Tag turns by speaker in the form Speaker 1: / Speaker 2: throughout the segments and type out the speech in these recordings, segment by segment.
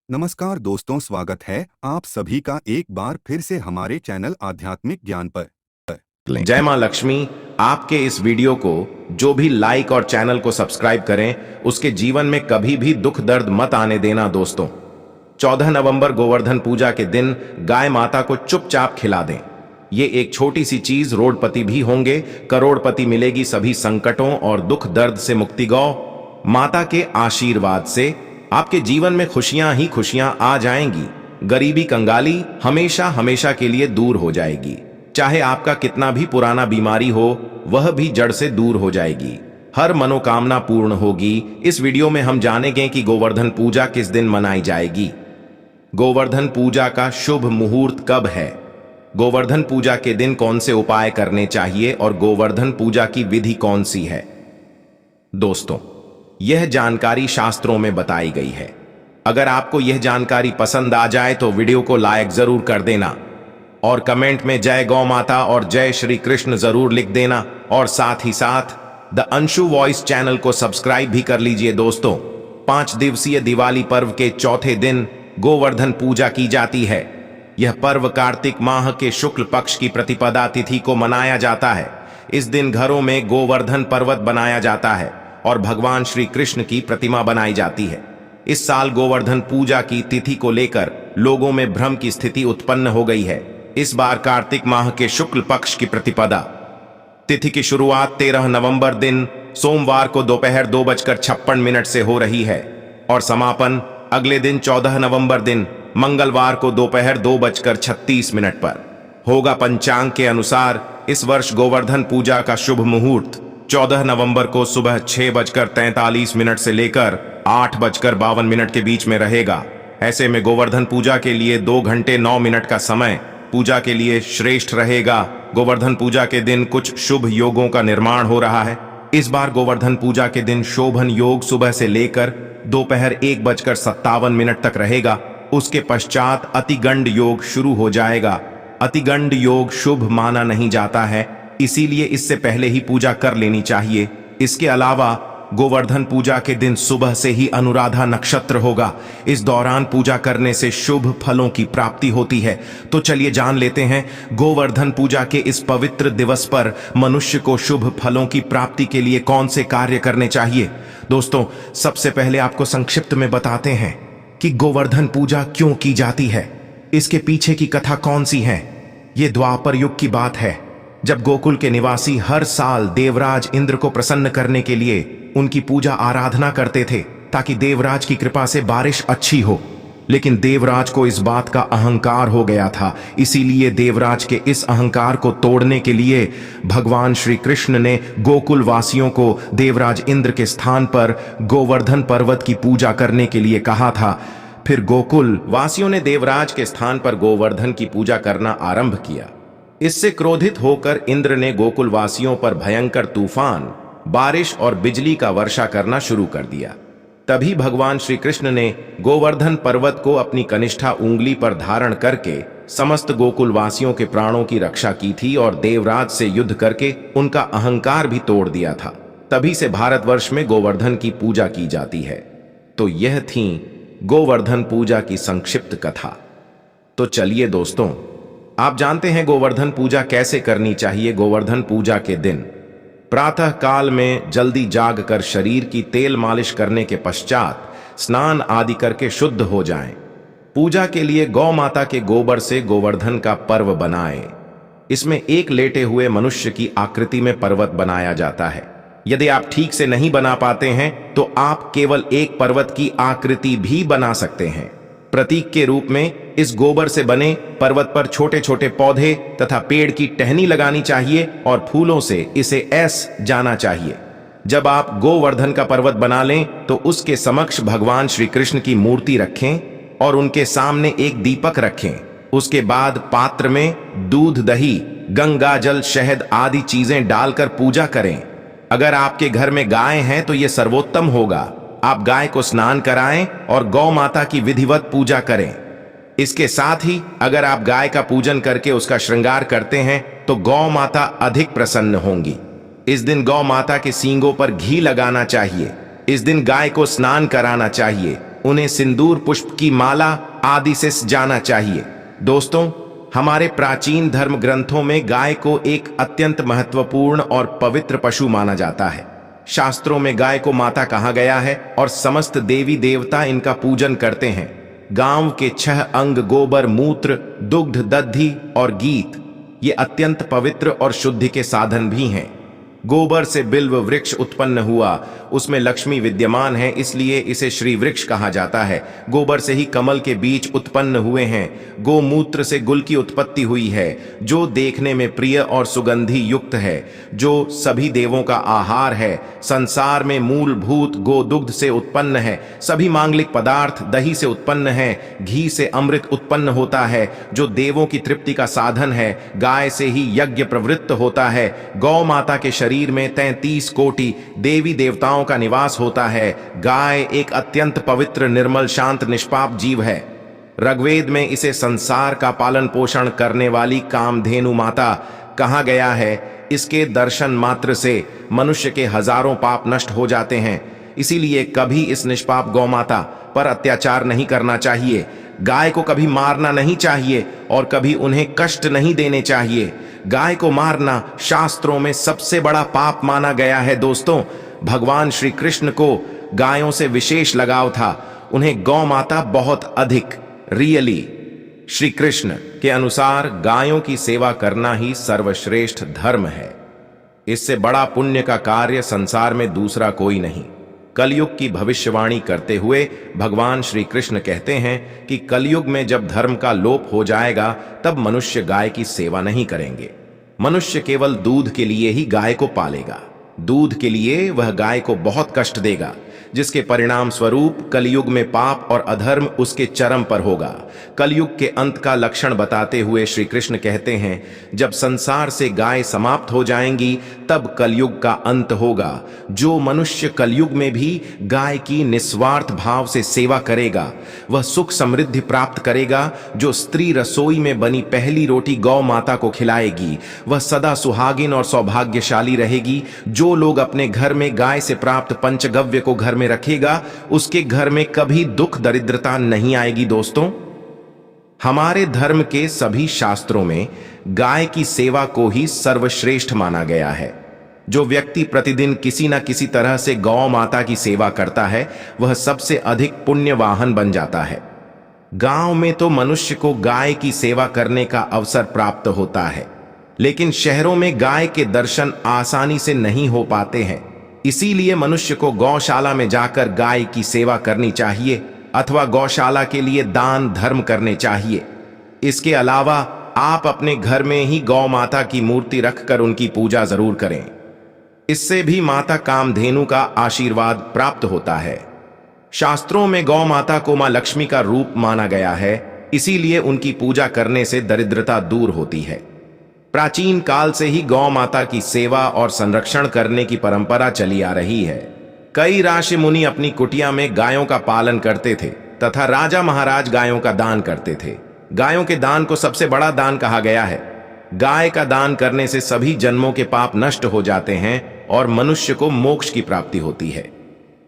Speaker 1: नमस्कार दोस्तों, स्वागत है आप सभी का एक बार फिर से हमारे चैनल आध्यात्मिक ज्ञान पर।
Speaker 2: जय मां लक्ष्मी। आपके इस वीडियो को जो भी लाइक और चैनल को सब्सक्राइब करें उसके जीवन में कभी भी दुख दर्द मत आने देना। दोस्तों, 14 नवंबर गोवर्धन पूजा के दिन गाय माता को चुपचाप खिला दें। ये एक छोटी सी चीज रोडपति भी होंगे, करोड़पति मिलेगी सभी संकटों और दुख दर्द से मुक्ति। गौ माता के आशीर्वाद से आपके जीवन में खुशियां ही खुशियां आ जाएंगी। गरीबी कंगाली हमेशा हमेशा के लिए दूर हो जाएगी। चाहे आपका कितना भी पुराना बीमारी हो, वह भी जड़ से दूर हो जाएगी। हर मनोकामना पूर्ण होगी। इस वीडियो में हम जानेंगे कि गोवर्धन पूजा किस दिन मनाई जाएगी। गोवर्धन पूजा का शुभ मुहूर्त कब है, गोवर्धन पूजा के दिन कौन से उपाय करने चाहिए और गोवर्धन पूजा की विधि कौन सी है। दोस्तों, यह जानकारी शास्त्रों में बताई गई है। अगर आपको यह जानकारी पसंद आ जाए तो वीडियो को लाइक जरूर कर देना और कमेंट में जय गौ माता और जय श्री कृष्ण जरूर लिख देना, और साथ ही साथ द अंशु वॉइस चैनल को सब्सक्राइब भी कर लीजिए। दोस्तों, 5 दिवसीय दिवाली पर्व के चौथे दिन गोवर्धन पूजा की जाती है। यह पर्व कार्तिक माह के शुक्ल पक्ष की प्रतिपदा तिथि को मनाया जाता है। इस दिन घरों में गोवर्धन पर्वत बनाया जाता है और भगवान श्री कृष्ण की प्रतिमा बनाई जाती है। इस साल गोवर्धन पूजा की तिथि को लेकर लोगों में भ्रम की स्थिति उत्पन्न हो गई है। इस बार कार्तिक माह के शुक्ल पक्ष की प्रतिपदा तिथि की शुरुआत 13 नवंबर दिन सोमवार को दोपहर 2:56 से हो रही है और समापन अगले दिन 14 नवंबर दिन मंगलवार को दोपहर 2:36 पर होगा। पंचांग के अनुसार इस वर्ष गोवर्धन पूजा का शुभ मुहूर्त 14 नवंबर को सुबह 6:43 से लेकर 8:52 के बीच में रहेगा। ऐसे में गोवर्धन पूजा के लिए 2 घंटे 9 मिनट का समय पूजा के लिए श्रेष्ठ रहेगा। गोवर्धन पूजा के दिन कुछ शुभ योगों का निर्माण हो रहा है। इस बार गोवर्धन पूजा के दिन शोभन योग सुबह से लेकर दोपहर 1:57 तक रहेगा। उसके पश्चात अतिगंड योग शुरू हो जाएगा। अतिगंड योग शुभ माना नहीं जाता है, इसीलिए इससे पहले ही पूजा कर लेनी चाहिए। इसके अलावा गोवर्धन पूजा के दिन सुबह से ही अनुराधा नक्षत्र होगा। इस दौरान पूजा करने से शुभ फलों की प्राप्ति होती है। तो चलिए जान लेते हैं गोवर्धन पूजा के इस पवित्र दिवस पर मनुष्य को शुभ फलों की प्राप्ति के लिए कौन से कार्य करने चाहिए। दोस्तों, सबसे पहले आपको संक्षिप्त में बताते हैं कि गोवर्धन पूजा क्यों की जाती है, इसके पीछे की कथा कौन सी है। ये द्वापर युग की बात है, जब गोकुल के निवासी हर साल देवराज इंद्र को प्रसन्न करने के लिए उनकी पूजा आराधना करते थे ताकि देवराज की कृपा से बारिश अच्छी हो। लेकिन देवराज को इस बात का अहंकार हो गया था, इसीलिए देवराज के इस अहंकार को तोड़ने के लिए भगवान श्री कृष्ण ने गोकुल वासियों को देवराज इंद्र के स्थान पर गोवर्धन पर्वत की पूजा करने के लिए कहा था। फिर गोकुल वासियों ने देवराज के स्थान पर गोवर्धन की पूजा करना आरंभ किया। इससे क्रोधित होकर इंद्र ने गोकुल वासियों पर भयंकर तूफान, बारिश और बिजली का वर्षा करना शुरू कर दिया। तभी भगवान श्री कृष्ण ने गोवर्धन पर्वत को अपनी कनिष्ठा उंगली पर धारण करके समस्त गोकुल वासियों के प्राणों की रक्षा की थी और देवराज से युद्ध करके उनका अहंकार भी तोड़ दिया था। तभी से भारतवर्ष में गोवर्धन की पूजा की जाती है। तो यह थी गोवर्धन पूजा की संक्षिप्त कथा। तो चलिए दोस्तों, आप जानते हैं गोवर्धन पूजा कैसे करनी चाहिए। गोवर्धन पूजा के दिन प्रातः काल में जल्दी जाग कर शरीर की तेल मालिश करने के पश्चात स्नान आदि करके शुद्ध हो जाएं। पूजा के लिए गौ माता के गोबर से गोवर्धन का पर्व बनाएं। इसमें एक लेटे हुए मनुष्य की आकृति में पर्वत बनाया जाता है। यदि आप ठीक से नहीं बना पाते हैं तो आप केवल एक पर्वत की आकृति भी बना सकते हैं। प्रतीक के रूप में इस गोबर से बने पर्वत पर छोटे छोटे पौधे तथा पेड़ की टहनी लगानी चाहिए और फूलों से इसे ऐस जाना चाहिए। जब आप गोवर्धन का पर्वत बना लें तो उसके समक्ष भगवान श्री कृष्ण की मूर्ति रखें और उनके सामने एक दीपक रखें। उसके बाद पात्र में दूध, दही, गंगा जल, शहद आदि चीजें डालकर पूजा करें। अगर आपके घर में गाय हैं तो यह सर्वोत्तम होगा। आप गाय को स्नान कराएं और गौ माता की विधिवत पूजा करें। इसके साथ ही अगर आप गाय का पूजन करके उसका श्रृंगार करते हैं तो गौ माता अधिक प्रसन्न होंगी। इस दिन गौ माता के सींगों पर घी लगाना चाहिए। इस दिन गाय को स्नान कराना चाहिए, उन्हें सिंदूर पुष्प की माला आदि से जाना चाहिए। दोस्तों, हमारे प्राचीन धर्म ग्रंथों में गाय को एक अत्यंत महत्वपूर्ण और पवित्र पशु माना जाता है। शास्त्रों में गाय को माता कहा गया है और समस्त देवी देवता इनका पूजन करते हैं। गांव के 6 अंग गोबर, मूत्र, दुग्ध, दधि और गीत ये अत्यंत पवित्र और शुद्धि के साधन भी हैं। गोबर से बिल्व वृक्ष उत्पन्न हुआ, उसमें लक्ष्मी विद्यमान है, इसलिए इसे श्री वृक्ष कहा जाता है। गोबर से ही कमल के बीज उत्पन्न हुए हैं। गोमूत्र से गुल की उत्पत्ति हुई है, जो देखने में प्रिय और सुगंधि युक्त है, जो सभी देवों का आहार है। संसार में मूलभूत गोदुग्ध से उत्पन्न है। सभी मांगलिक पदार्थ दही से उत्पन्न है। घी से अमृत उत्पन्न होता है, जो देवों की तृप्ति का साधन है। गाय से ही यज्ञ प्रवृत्त होता है। गौ माता के शरीर में 33 कोटि देवी देवताओं का निवास होता है। गाय एक अत्यंत पवित्र, निर्मल, शांत, निष्पाप जीव है। ऋग्वेद में इसे संसार का पालन पोषण करने वाली कामधेनु माता कहा गया है। इसके दर्शन मात्र से मनुष्य के हजारों पाप नष्ट हो जाते हैं। इसीलिए कभी इस निष्पाप गौ माता पर अत्याचार नहीं करना चाहिए। गाय को कभी मारना नहीं चाहिए और कभी उन्हें कष्ट नहीं देने चाहिए। गाय को मारना शास्त्रों में सबसे बड़ा पाप माना गया है। दोस्तों, भगवान श्री कृष्ण को गायों से विशेष लगाव था। उन्हें गौ माता बहुत अधिक रियली। श्री कृष्ण के अनुसार गायों की सेवा करना ही सर्वश्रेष्ठ धर्म है। इससे बड़ा पुण्य का कार्य संसार में दूसरा कोई नहीं। कलयुग की भविष्यवाणी करते हुए भगवान श्री कृष्ण कहते हैं कि कलयुग में जब धर्म का लोप हो जाएगा, तब मनुष्य गाय की सेवा नहीं करेंगे। मनुष्य केवल दूध के लिए ही गाय को पालेगा। दूध के लिए वह गाय को बहुत कष्ट देगा, जिसके परिणाम स्वरूप कलयुग में पाप और अधर्म उसके चरम पर होगा। कलयुग के अंत का लक्षण बताते हुए श्री कृष्ण कहते हैं, जब संसार से गाय समाप्त हो जाएंगी, तब कलयुग का अंत होगा। जो मनुष्य कलयुग में भी गाय की निस्वार्थ भाव से सेवा करेगा, वह सुख समृद्धि प्राप्त करेगा। जो स्त्री रसोई में बनी पहली रोटी गौ माता को खिलाएगी, वह सदा सुहागिन और सौभाग्यशाली रहेगी। जो लोग अपने घर में गाय से प्राप्त पंचगव्य को घर में रखेगा, उसके घर में कभी दुख दरिद्रता नहीं आएगी। दोस्तों, हमारे धर्म के सभी शास्त्रों में गाय की सेवा को ही सर्वश्रेष्ठ माना गया है। जो व्यक्ति प्रतिदिन किसी न किसी तरह से गौ माता की सेवा करता है, वह सबसे अधिक पुण्यवाहन बन जाता है। गांव में तो मनुष्य को गाय की सेवा करने का अवसर प्राप्त होता है, लेकिन शहरों में गाय के दर्शन आसानी से नहीं हो पाते हैं। इसीलिए मनुष्य को गौशाला में जाकर गाय की सेवा करनी चाहिए अथवा गौशाला के लिए दान धर्म करने चाहिए। इसके अलावा आप अपने घर में ही गौ माता की मूर्ति रखकर उनकी पूजा जरूर करें। इससे भी माता कामधेनु का आशीर्वाद प्राप्त होता है। शास्त्रों में गौ माता को मां लक्ष्मी का रूप माना गया है, इसीलिए उनकी पूजा करने से दरिद्रता दूर होती है। प्राचीन काल से ही गौ माता की सेवा और संरक्षण करने की परंपरा चली आ रही है। कई ऋषि मुनि अपनी कुटिया में गायों का पालन करते थे तथा राजा महाराज गायों का दान करते थे। गायों के दान को सबसे बड़ा दान कहा गया है। गाय का दान करने से सभी जन्मों के पाप नष्ट हो जाते हैं और मनुष्य को मोक्ष की प्राप्ति होती है।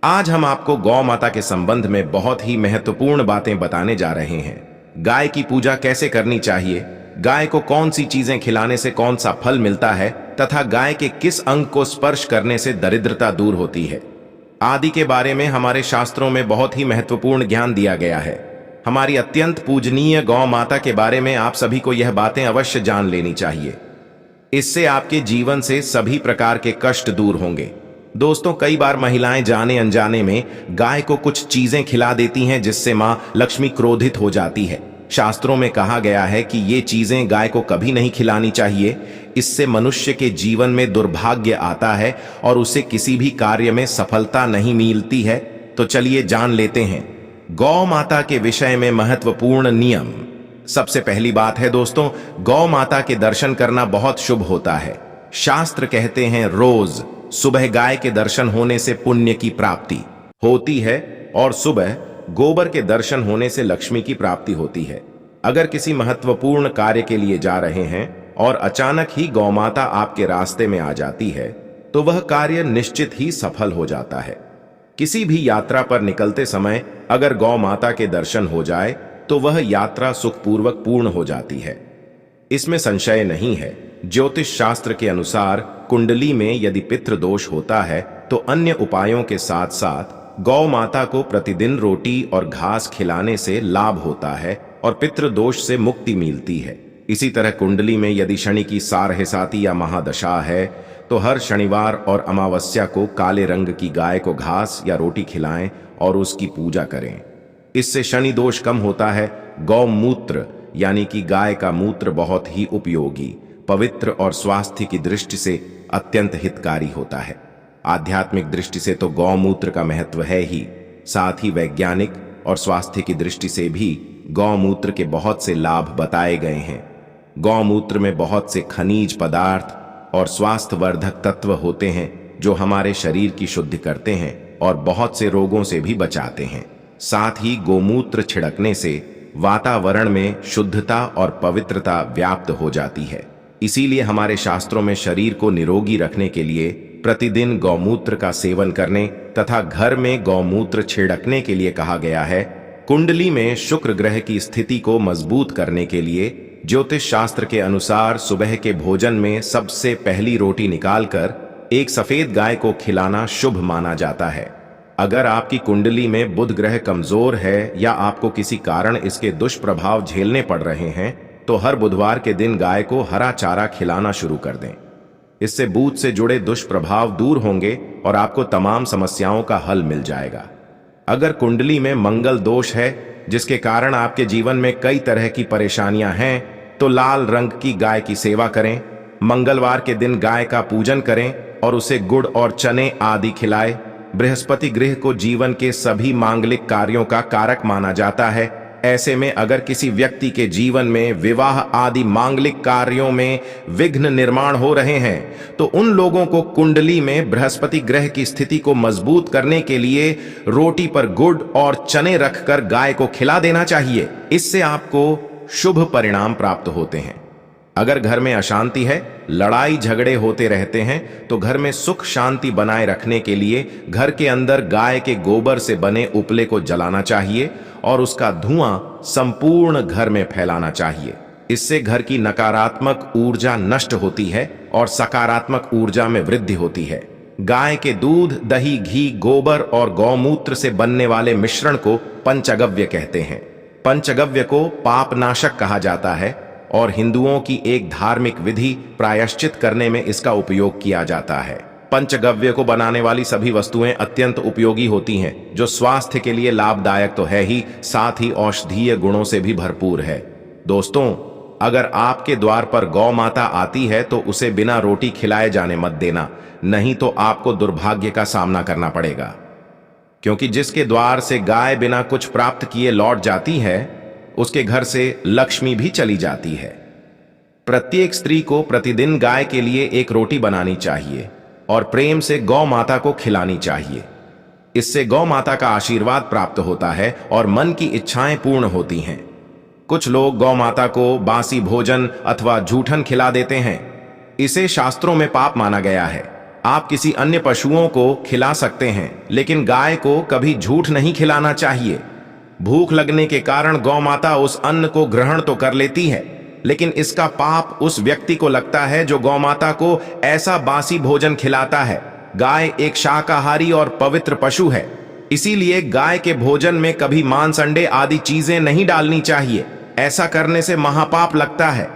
Speaker 2: आज हम आपको गौ माता के संबंध में बहुत ही महत्वपूर्ण बातें बताने जा रहे हैं। गाय की पूजा कैसे करनी चाहिए, गाय को कौन सी चीजें खिलाने से कौन सा फल मिलता है तथा गाय के किस अंग को स्पर्श करने से दरिद्रता दूर होती है आदि के बारे में हमारे शास्त्रों में बहुत ही महत्वपूर्ण ज्ञान दिया गया है। हमारी अत्यंत पूजनीय गौ माता के बारे में आप सभी को यह बातें अवश्य जान लेनी चाहिए। इससे आपके जीवन से सभी प्रकार के कष्ट दूर होंगे। दोस्तों, कई बार महिलाएं जाने अनजाने में गाय को कुछ चीजें खिला देती हैं, जिससे मां लक्ष्मी क्रोधित हो जाती है। शास्त्रों में कहा गया है कि ये चीजें गाय को कभी नहीं खिलानी चाहिए। इससे मनुष्य के जीवन में दुर्भाग्य आता है और उसे किसी भी कार्य में सफलता नहीं मिलती है। तो चलिए जान लेते हैं गौ माता के विषय में महत्वपूर्ण नियम। सबसे पहली बात है दोस्तों, गौ माता के दर्शन करना बहुत शुभ होता है। शास्त्र कहते हैं रोज सुबह गाय के दर्शन होने से पुण्य की प्राप्ति होती है और सुबह गोबर के दर्शन होने से लक्ष्मी की प्राप्ति होती है। अगर किसी महत्वपूर्ण कार्य के लिए जा रहे हैं और अचानक ही गौमाता आपके रास्ते में आ जाती है, तो वह कार्य निश्चित ही सफल हो जाता है। किसी भी यात्रा पर निकलते समय अगर गौ माता के दर्शन हो जाए तो वह यात्रा सुखपूर्वक पूर्ण हो जाती है, इसमें संशय नहीं है। ज्योतिष शास्त्र के अनुसार कुंडली में यदि पितृदोष होता है तो अन्य उपायों के साथ साथ गौ माता को प्रतिदिन रोटी और घास खिलाने से लाभ होता है और पितृदोष से मुक्ति मिलती है। इसी तरह कुंडली में यदि शनि की सारहिसाती या महादशा है तो हर शनिवार और अमावस्या को काले रंग की गाय को घास या रोटी खिलाएं और उसकी पूजा करें। इससे शनि दोष कम होता है। गौमूत्र यानी कि गाय का मूत्र बहुत ही उपयोगी, पवित्र और स्वास्थ्य की दृष्टि से अत्यंत हितकारी होता है। आध्यात्मिक दृष्टि से तो गौमूत्र का महत्व है ही, साथ ही वैज्ञानिक और स्वास्थ्य की दृष्टि से भी गौमूत्र के बहुत से लाभ बताए गए हैं। गौमूत्र में बहुत से खनिज पदार्थ और स्वास्थ्यवर्धक तत्व होते हैं जो हमारे शरीर की शुद्धि करते हैं और बहुत से रोगों से भी बचाते हैं। साथ ही गोमूत्र छिड़कने से वातावरण में शुद्धता और पवित्रता व्याप्त हो जाती है। इसीलिए हमारे शास्त्रों में शरीर को निरोगी रखने के लिए प्रतिदिन गौमूत्र का सेवन करने तथा घर में गौमूत्र छिड़कने के लिए कहा गया है। कुंडली में शुक्र ग्रह की स्थिति को मजबूत करने के लिए ज्योतिष शास्त्र के अनुसार सुबह के भोजन में सबसे पहली रोटी निकालकर एक सफेद गाय को खिलाना शुभ माना जाता है। अगर आपकी कुंडली में बुध ग्रह कमजोर है या आपको किसी कारण इसके दुष्प्रभाव झेलने पड़ रहे हैं तो हर बुधवार के दिन गाय को हरा चारा खिलाना शुरू कर दें। इससे बुध से जुड़े दुष्प्रभाव दूर होंगे और आपको तमाम समस्याओं का हल मिल जाएगा। अगर कुंडली में मंगल दोष है जिसके कारण आपके जीवन में कई तरह की परेशानियां हैं तो लाल रंग की गाय की सेवा करें। मंगलवार के दिन गाय का पूजन करें और उसे गुड़ और चने आदि खिलाएं। बृहस्पति ग्रह को जीवन के सभी मांगलिक कार्यों का कारक माना जाता है। ऐसे में अगर किसी व्यक्ति के जीवन में विवाह आदि मांगलिक कार्यों में विघ्न निर्माण हो रहे हैं तो उन लोगों को कुंडली में बृहस्पति ग्रह की स्थिति को मजबूत करने के लिए रोटी पर गुड़ और चने रखकर गाय को खिला देना चाहिए। इससे आपको शुभ परिणाम प्राप्त होते हैं। अगर घर में अशांति है, लड़ाई झगड़े होते रहते हैं तो घर में सुख शांति बनाए रखने के लिए घर के अंदर गाय के गोबर से बने उपले को जलाना चाहिए और उसका धुआं संपूर्ण घर में फैलाना चाहिए। इससे घर की नकारात्मक ऊर्जा नष्ट होती है और सकारात्मक ऊर्जा में वृद्धि होती है। गाय के दूध, दही, घी, गोबर और गौमूत्र से बनने वाले मिश्रण को पंचगव्य कहते हैं। पंचगव्य को पापनाशक कहा जाता है और हिंदुओं की एक धार्मिक विधि प्रायश्चित करने में इसका उपयोग किया जाता है। पंचगव्य को बनाने वाली सभी वस्तुएं अत्यंत उपयोगी होती हैं जो स्वास्थ्य के लिए लाभदायक तो है ही, साथ ही औषधीय गुणों से भी भरपूर है। दोस्तों, अगर आपके द्वार पर गौ माता आती है तो उसे बिना रोटी खिलाए जाने मत देना, नहीं तो आपको दुर्भाग्य का सामना करना पड़ेगा। क्योंकि जिसके द्वार से गाय बिना कुछ प्राप्त किए लौट जाती है उसके घर से लक्ष्मी भी चली जाती है। प्रत्येक स्त्री को प्रतिदिन गाय के लिए एक रोटी बनानी चाहिए और प्रेम से गौ माता को खिलानी चाहिए। इससे गौ माता का आशीर्वाद प्राप्त होता है और मन की इच्छाएं पूर्ण होती हैं। कुछ लोग गौ माता को बासी भोजन अथवा जूठन खिला देते हैं। इसे शास्त्रों में पाप माना गया है। आप किसी अन्य पशुओं को खिला सकते हैं लेकिन गाय को कभी झूठ नहीं खिलाना चाहिए। भूख लगने के कारण गौ माता उस अन्न को ग्रहण तो कर लेती है लेकिन इसका पाप उस व्यक्ति को लगता है जो गौ माता को ऐसा बासी भोजन खिलाता है। गाय एक शाकाहारी और पवित्र पशु है, इसीलिए गाय के भोजन में कभी मांस, अंडे आदि चीजें नहीं डालनी चाहिए। ऐसा करने से महापाप लगता है।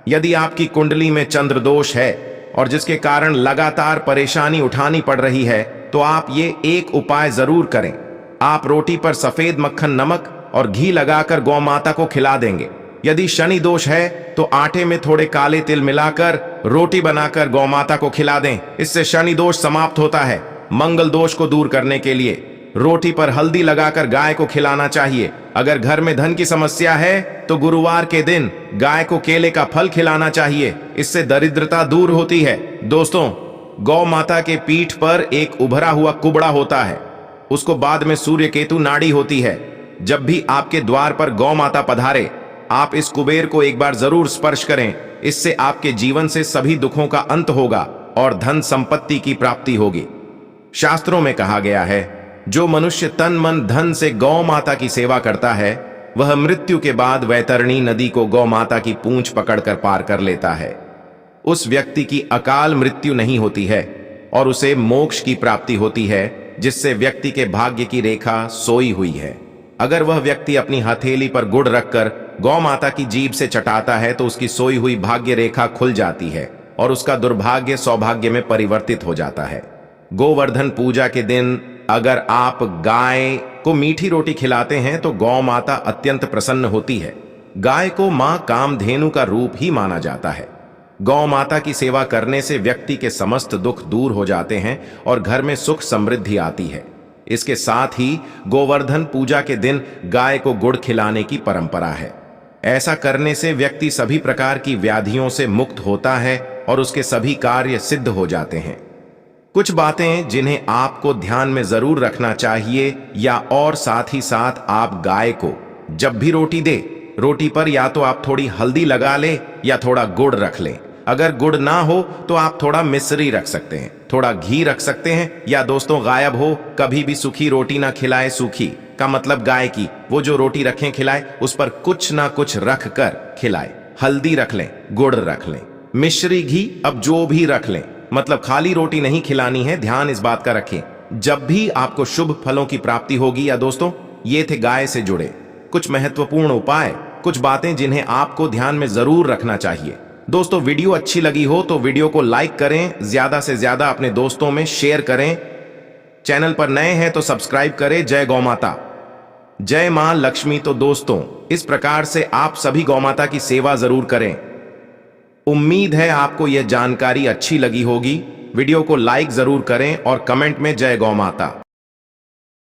Speaker 2: यदि आपकी कुंडली में चंद्र दोष है और जिसके कारण लगातार परेशानी उठानी पड़ रही है तो आप ये एक उपाय जरूर करें। आप रोटी पर सफेद मक्खन, नमक और घी लगाकर गौ माता को खिला देंगे। यदि शनि दोष है तो आटे में थोड़े काले तिल मिलाकर रोटी बनाकर गौ माता को खिला दें। इससे शनि दोष समाप्त होता है। मंगल दोष को दूर करने के लिए रोटी पर हल्दी लगाकर गाय को खिलाना चाहिए। अगर घर में धन की समस्या है तो गुरुवार के दिन गाय को केले का फल खिलाना चाहिए। इससे दरिद्रता दूर होती है। दोस्तों, गौ माता के पीठ पर एक उभरा हुआ कुबड़ा होता है, उसको बाद में सूर्य केतु नाड़ी होती है। जब भी आपके द्वार पर गौ माता पधारे आप इस कुबेर को एक बार जरूर स्पर्श करें। इससे आपके जीवन से सभी दुखों का अंत होगा और धन संपत्ति की प्राप्ति होगी। शास्त्रों में कहा गया है जो मनुष्य तन मन धन से गौ माता की सेवा करता है वह मृत्यु के बाद वैतरणी नदी को गौ माता की पूंछ पकड़कर पार कर लेता है। उस व्यक्ति की अकाल मृत्यु नहीं होती है और उसे मोक्ष की प्राप्ति होती है, जिससे व्यक्ति के भाग्य की रेखा सोई हुई है। अगर वह व्यक्ति अपनी हथेली पर गुड़ रखकर गौ माता की जीभ से चटाता है तो उसकी सोई हुई भाग्य रेखा खुल जाती है और उसका दुर्भाग्य सौभाग्य में परिवर्तित हो जाता है। गोवर्धन पूजा के दिन अगर आप गाय को मीठी रोटी खिलाते हैं तो गौ माता अत्यंत प्रसन्न होती है। गाय को मां कामधेनु का रूप ही माना जाता है। गौ माता की सेवा करने से व्यक्ति के समस्त दुख दूर हो जाते हैं और घर में सुख समृद्धि आती है। इसके साथ ही गोवर्धन पूजा के दिन गाय को गुड़ खिलाने की परंपरा है। ऐसा करने से व्यक्ति सभी प्रकार की व्याधियों से मुक्त होता है और उसके सभी कार्य सिद्ध हो जाते हैं। कुछ बातें जिन्हें आपको ध्यान में जरूर रखना चाहिए या और साथ ही साथ आप गाय को जब भी रोटी दे, रोटी पर या तो आप थोड़ी हल्दी लगा ले या थोड़ा गुड़ रख लें। अगर गुड़ ना हो तो आप थोड़ा मिश्री रख सकते हैं, थोड़ा घी रख सकते हैं, या दोस्तों गायब हो कभी भी सूखी रोटी ना खिलाए। सूखी का मतलब गाय की वो जो रोटी रखें खिलाए उस पर कुछ ना कुछ रख कर खिलाए। हल्दी रख लें, गुड़ रख लें, मिश्री घी अब जो भी रख लें, मतलब खाली रोटी नहीं खिलानी है। ध्यान इस बात का रखें जब भी आपको शुभ फलों की प्राप्ति होगी। या दोस्तों ये थे गाय से जुड़े कुछ महत्वपूर्ण उपाय, कुछ बातें जिन्हें आपको ध्यान में जरूर रखना चाहिए। दोस्तों वीडियो अच्छी लगी हो तो वीडियो को लाइक करें, ज्यादा से ज्यादा अपने दोस्तों में शेयर करें। चैनल पर नए हैं तो सब्सक्राइब करें। जय गौ माता, जय मां लक्ष्मी। तो दोस्तों इस प्रकार से आप सभी गौ माता की सेवा जरूर करें। उम्मीद है आपको यह जानकारी अच्छी लगी होगी। वीडियो को लाइक जरूर करें और कमेंट में जय गौ माता।